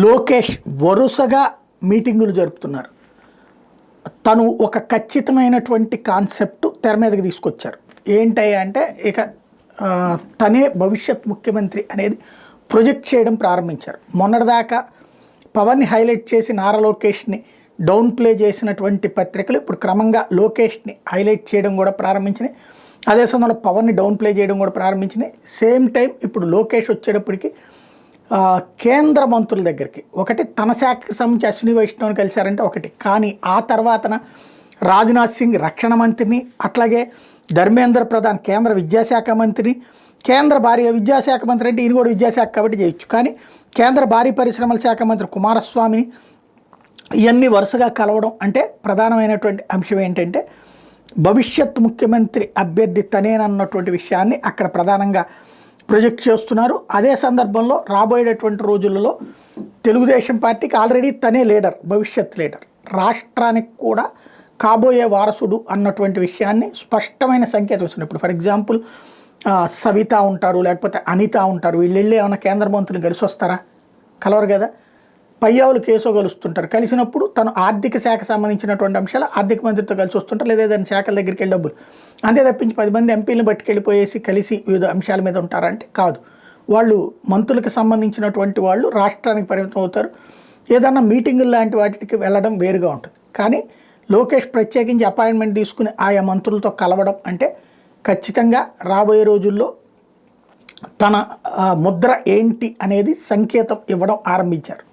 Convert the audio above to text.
లోకేష్ వరుసగా మీటింగులు జరుపుతున్నారు. తను ఒక ఖచ్చితమైనటువంటి కాన్సెప్ట్ తెర మీదకి తీసుకొచ్చారు. ఏంటయ్యా అంటే ఇక తనే భవిష్యత్ ముఖ్యమంత్రి అనేది ప్రొజెక్ట్ చేయడం ప్రారంభించారు. మొన్నటిదాకా పవన్ని హైలైట్ చేసి నారా లోకేష్ని డౌన్ ప్లే చేసినటువంటి పత్రికలు ఇప్పుడు క్రమంగా లోకేష్ని హైలైట్ చేయడం కూడా ప్రారంభించినాయి. అదే సమయంలో పవన్ని డౌన్ ప్లే చేయడం కూడా ప్రారంభించినాయి. సేమ్ టైం ఇప్పుడు లోకేష్ వచ్చేటప్పటికి కేంద్ర మంత్రుల దగ్గరికి ఒకటి తన శాఖకి సంబంధించి అశ్విని వైష్ణవ్ని కలిశారంటే ఒకటి, కానీ ఆ తర్వాతన రాజ్నాథ్ సింగ్ రక్షణ మంత్రిని, అట్లాగే ధర్మేంద్ర ప్రధాన్ కేంద్ర విద్యాశాఖ మంత్రిని, కేంద్ర భారీ విద్యాశాఖ మంత్రి అంటే ఈయన కూడా విద్యాశాఖ కాబట్టి చేయొచ్చు, కానీ కేంద్ర భారీ పరిశ్రమల శాఖ మంత్రి కుమారస్వామిని ఇవన్నీ వరుసగా కలవడం అంటే ప్రధానమైనటువంటి అంశం ఏంటంటే భవిష్యత్ ముఖ్యమంత్రి అభ్యర్థి తనేనన్నటువంటి విషయాన్ని అక్కడ ప్రధానంగా ప్రొజెక్ట్ చేస్తున్నారు. అదే సందర్భంలో రాబోయేటటువంటి రోజులలో తెలుగుదేశం పార్టీకి ఆల్రెడీ తనే లీడర్, భవిష్యత్ లీడర్, రాష్ట్రానికి కూడా కాబోయే వారసుడు అన్నటువంటి విషయాన్ని స్పష్టమైన సంకేతం వస్తుంది. ఇప్పుడు ఫర్ ఎగ్జాంపుల్ సవిత ఉంటారు, లేకపోతే అనిత ఉంటారు, వీళ్ళు వెళ్ళి ఏమైనా కేంద్ర మంత్రులు కలిసి వస్తారా? కలవరు కదా. పయ్యావులు కేసో కలుస్తుంటారు. కలిసినప్పుడు తను ఆర్థిక శాఖ సంబంధించినటువంటి అంశాలు ఆర్థిక మంత్రితో కలిసి వస్తుంటారు, లేదా దాని శాఖల దగ్గరికి వెళ్ళి డబ్బులు అంతే తప్పించి 10 మంది ఎంపీలను పట్టుకెళ్ళిపోయేసి కలిసి వివిధ అంశాల మీద ఉంటారంటే కాదు. వాళ్ళు మంత్రులకు సంబంధించినటువంటి వాళ్ళు రాష్ట్రానికి పరిమితం అవుతారు. ఏదన్నా మీటింగులు లాంటి వాటికి వెళ్ళడం వేరుగా ఉంటుంది. కానీ లోకేష్ ప్రత్యేకించి అపాయింట్మెంట్ తీసుకుని ఆయా మంత్రులతో కలవడం అంటే ఖచ్చితంగా రాబోయే రోజుల్లో తన ముద్ర ఏంటి అనేది సంకేతం ఇవ్వడం ఆరంభించారు.